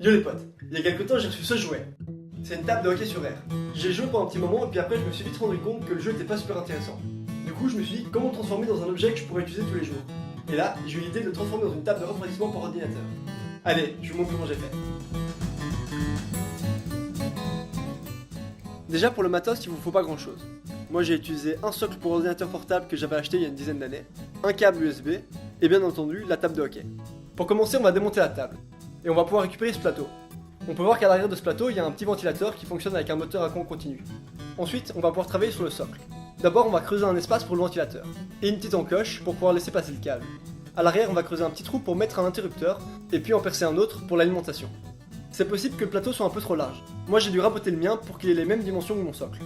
Yo les potes, il y a quelques temps j'ai reçu ce jouet. C'est une table de hockey sur air. J'ai joué pendant un petit moment et puis après je me suis vite rendu compte que le jeu n'était pas super intéressant. Du coup je me suis dit comment le transformer dans un objet que je pourrais utiliser tous les jours. Et là j'ai eu l'idée de le transformer dans une table de refroidissement pour ordinateur. Allez, je vous montre comment j'ai fait. Déjà pour le matos il vous faut pas grand chose. Moi j'ai utilisé un socle pour ordinateur portable que j'avais acheté il y a une dizaine d'années, un câble USB et bien entendu la table de hockey. Pour commencer on va démonter la table. Et on va pouvoir récupérer ce plateau. On peut voir qu'à l'arrière de ce plateau, il y a un petit ventilateur qui fonctionne avec un moteur à courant continu. Ensuite, on va pouvoir travailler sur le socle. D'abord, on va creuser un espace pour le ventilateur, et une petite encoche pour pouvoir laisser passer le câble. À l'arrière, on va creuser un petit trou pour mettre un interrupteur, et puis en percer un autre pour l'alimentation. C'est possible que le plateau soit un peu trop large. Moi, j'ai dû raboter le mien pour qu'il ait les mêmes dimensions que mon socle.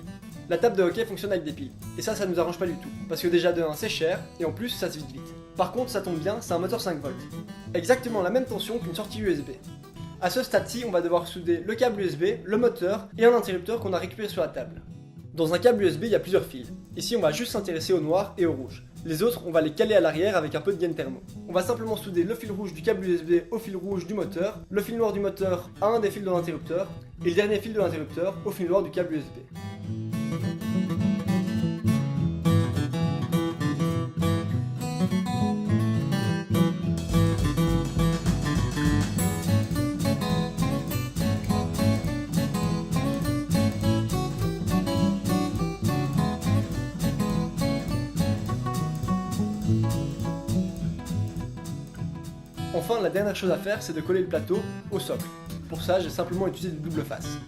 La table de hockey fonctionne avec des piles, et ça nous arrange pas du tout, parce que déjà de 1 c'est cher, et en plus ça se vide vite. Par contre, ça tombe bien, c'est un moteur 5 volts. Exactement la même tension qu'une sortie USB. A ce stade-ci, on va devoir souder le câble USB, le moteur et un interrupteur qu'on a récupéré sur la table. Dans un câble USB, il y a plusieurs fils. Ici, on va juste s'intéresser au noir et au rouge. Les autres, on va les caler à l'arrière avec un peu de gaine thermo. On va simplement souder le fil rouge du câble USB au fil rouge du moteur, le fil noir du moteur à un des fils de l'interrupteur, et le dernier fil de l'interrupteur au fil noir du câble USB. Enfin, la dernière chose à faire, c'est de coller le plateau au socle. Pour ça, j'ai simplement utilisé du double face.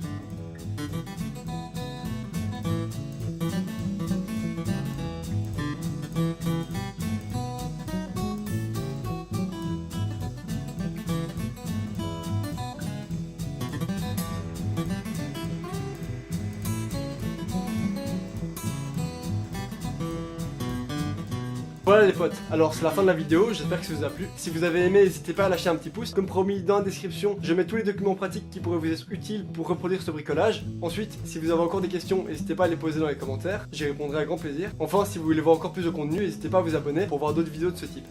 Voilà les potes, alors c'est la fin de la vidéo, j'espère que ça vous a plu. Si vous avez aimé, n'hésitez pas à lâcher un petit pouce. Comme promis, dans la description, je mets tous les documents pratiques qui pourraient vous être utiles pour reproduire ce bricolage. Ensuite, si vous avez encore des questions, n'hésitez pas à les poser dans les commentaires, j'y répondrai à grand plaisir. Enfin, si vous voulez voir encore plus de contenu, n'hésitez pas à vous abonner pour voir d'autres vidéos de ce type.